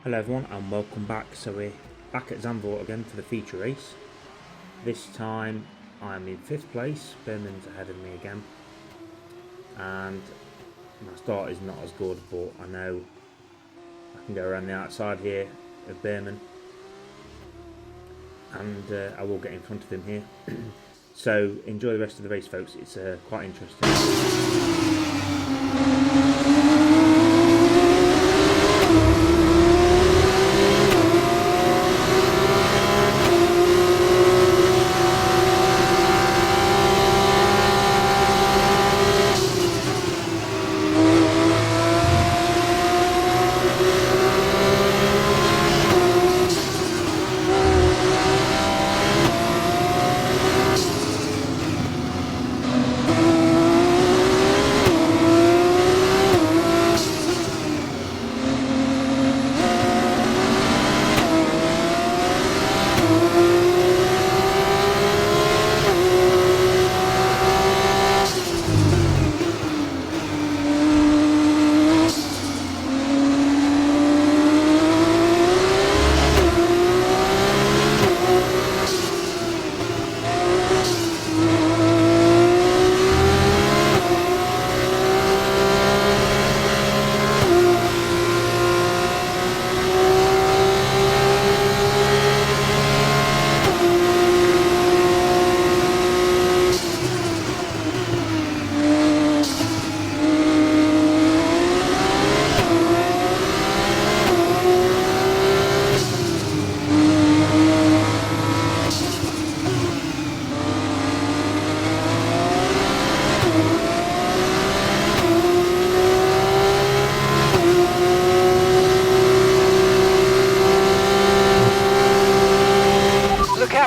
Hello everyone and welcome back. So we're back at Zandvoort again for the feature race. This time I'm in 5th place, Birmin's ahead of me again. And my start is not as good, but I know I can go around the outside here of Birmin. And I will get in front of him here. So enjoy the rest of the race, folks. It's quite interesting.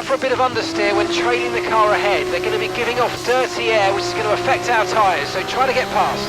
For a bit of understeer when trailing the car ahead. They're going to be giving off dirty air, which is going to affect our tyres, so try to get past.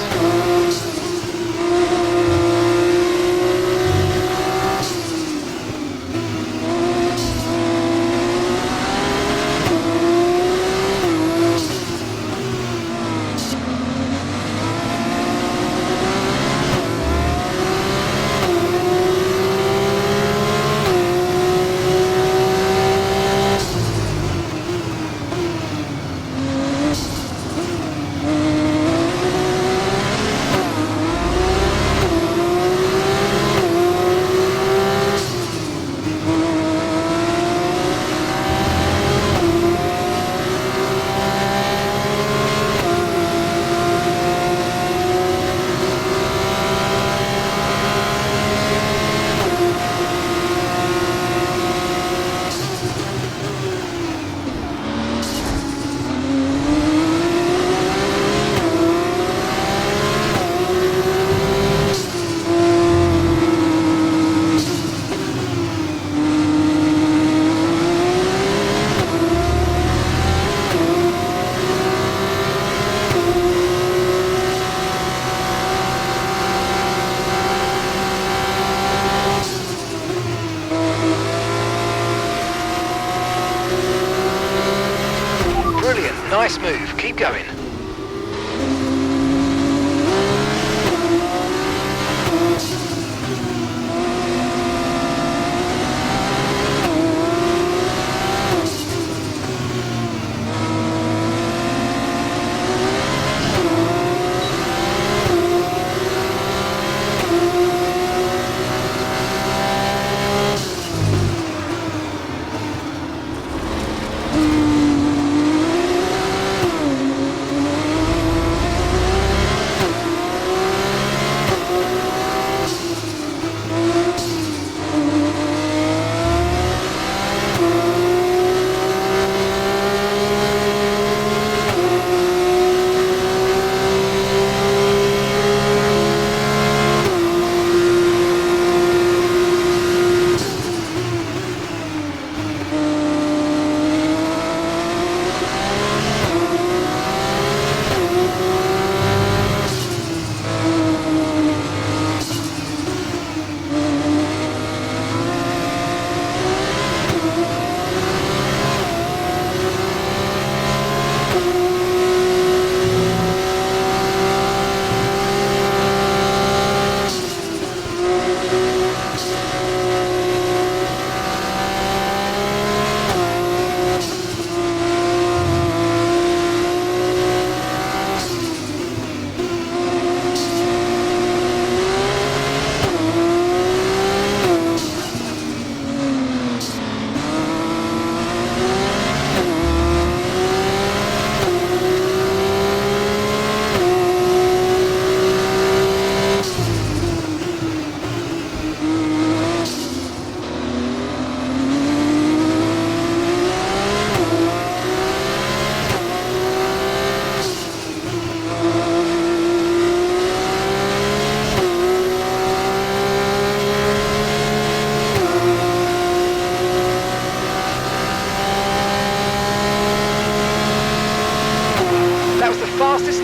Nice move, keep going.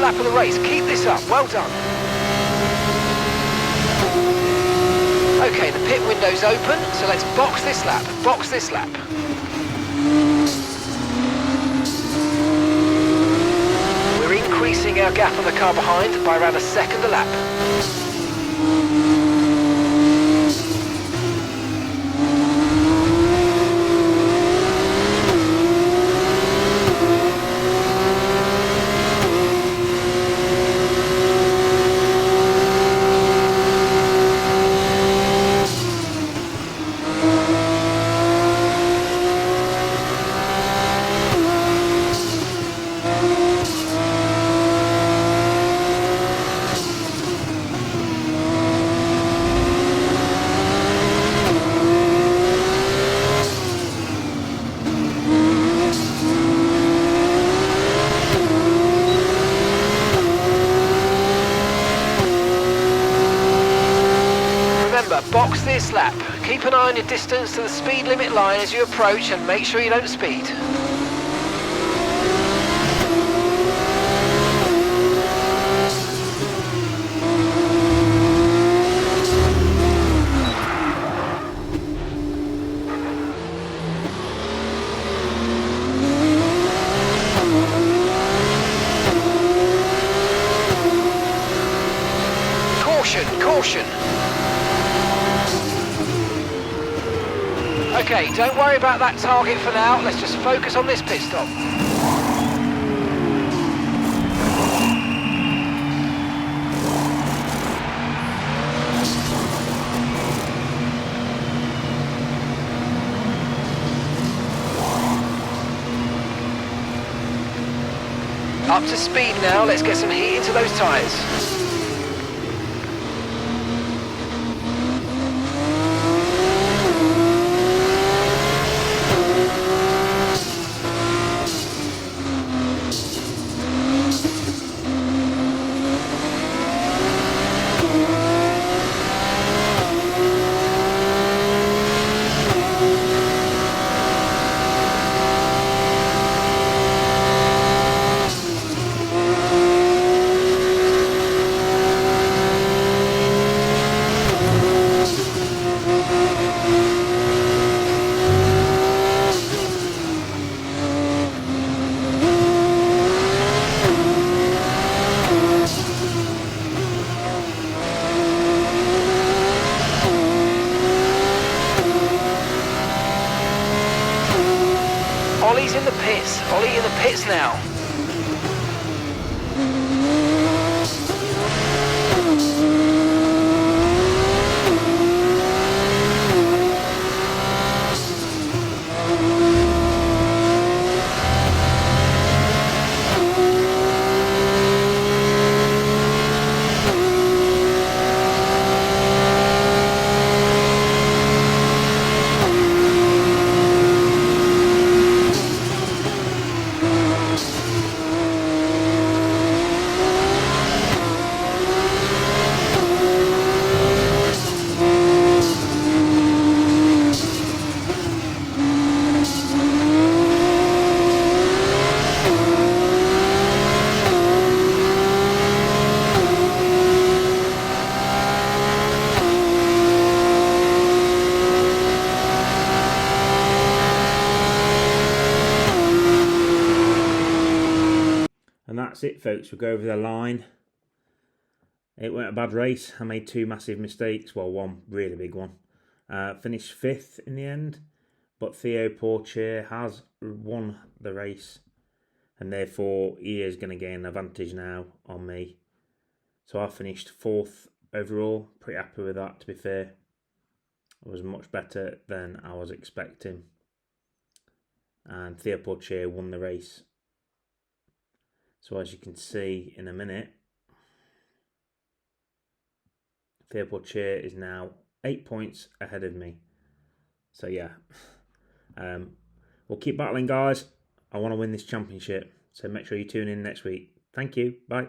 lap of the race. Keep this up. Well done. Okay, the pit window's open, so let's box this lap. Box this lap. We're increasing our gap on the car behind by around a second a lap. Box this lap. Keep an eye on your distance to the speed limit line as you approach and make sure you don't speed. Caution, caution. Okay, don't worry about that target for now. Let's just focus on this pit stop. Up to speed now. Let's get some heat into those tyres. Ollie's in the pits. Ollie in the pits now. And that's it, folks. We'll go over the line. It weren't a bad race. I made two massive mistakes. Well, one really big one. Finished fifth in the end. But Theo Portier has won the race. And therefore, he is going to gain an advantage now on me. So I finished fourth overall. Pretty happy with that, to be fair. It was much better than I was expecting. And Theo Portier won the race. So as you can see in a minute, Theo Portier is now 8 points ahead of me. So yeah, we'll keep battling, guys. I want to win this championship. So make sure you tune in next week. Thank you. Bye.